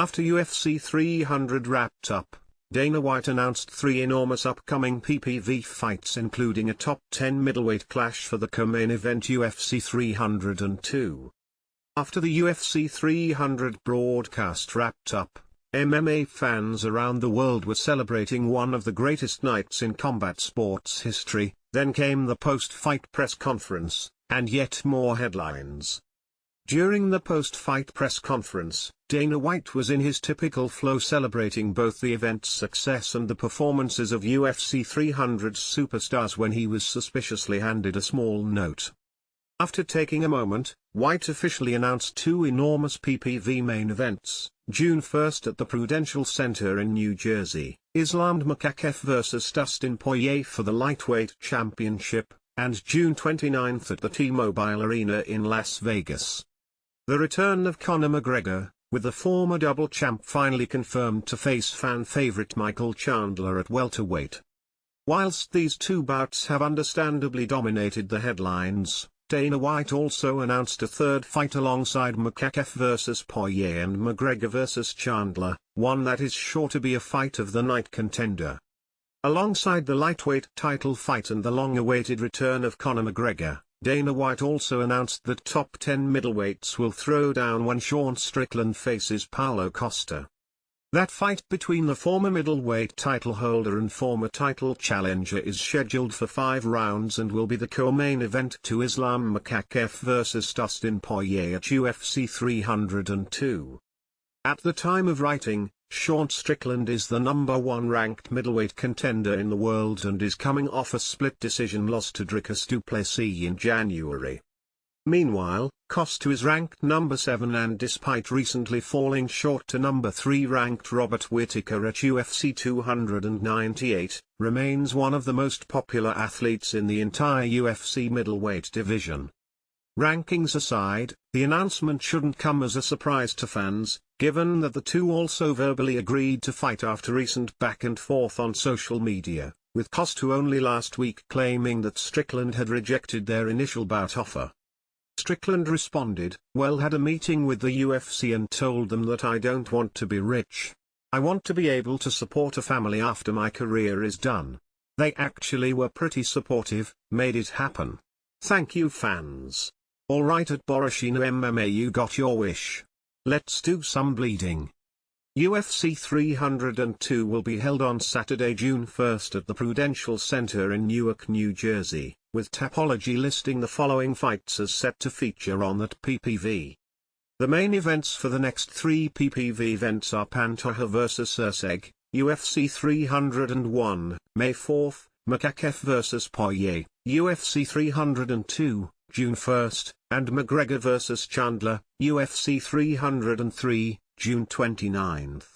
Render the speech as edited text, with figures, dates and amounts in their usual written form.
After UFC 300 wrapped up, Dana White announced 3 enormous upcoming PPV fights, including a top 10 middleweight clash for the co-main event UFC 302. After the UFC 300 broadcast wrapped up, MMA fans around the world were celebrating one of the greatest nights in combat sports history. Then came the post-fight press conference, and yet more headlines. During the post-fight press conference, Dana White was in his typical flow, celebrating both the event's success and the performances of UFC 300's superstars when he was suspiciously handed a small note. After taking a moment, White officially announced 2 enormous PPV main events: June 1st at the Prudential Center in New Jersey, Islam Makhachev vs Dustin Poirier for the lightweight championship, and June 29th at the T-Mobile Arena in Las Vegas. The return of Conor McGregor, with the former double champ finally confirmed to face fan favorite Michael Chandler at welterweight. Whilst these 2 bouts have understandably dominated the headlines, Dana White also announced a 3rd fight alongside Makhachev vs Poirier and McGregor vs Chandler, one that is sure to be a fight of the night contender. Alongside the lightweight title fight and the long-awaited return of Conor McGregor, Dana White also announced that top 10 middleweights will throw down when Sean Strickland faces Paulo Costa. That fight between the former middleweight title holder and former title challenger is scheduled for 5 rounds and will be the co-main event to Islam Makhachev vs Dustin Poirier at UFC 302. At the time of writing, Sean Strickland is the #1 ranked middleweight contender in the world and is coming off a split decision loss to Dricus du Plessis in January. Meanwhile, Costa is ranked #7 and despite recently falling short to #3 ranked Robert Whittaker at UFC 298, remains one of the most popular athletes in the entire UFC middleweight division. Rankings aside, the announcement shouldn't come as a surprise to fans, given that the 2 also verbally agreed to fight after recent back and forth on social media, with Costa only last week claiming that Strickland had rejected their initial bout offer. Strickland responded, "Well, had a meeting with the UFC and told them that I don't want to be rich. I want to be able to support a family after my career is done. They actually were pretty supportive, made it happen. Thank you, fans. Alright, at Boroshino MMA, you got your wish. Let's do some bleeding." UFC 302 will be held on Saturday, June 1st at the Prudential Center in Newark, New Jersey, with Tapology listing the following fights as set to feature on that PPV. The main events for the next 3 PPV events are Pantoja vs Usyk, UFC 301, May 4th, Makhachev vs Poirier, UFC 302, June 1st, and McGregor vs Chandler, UFC 303, June 29th.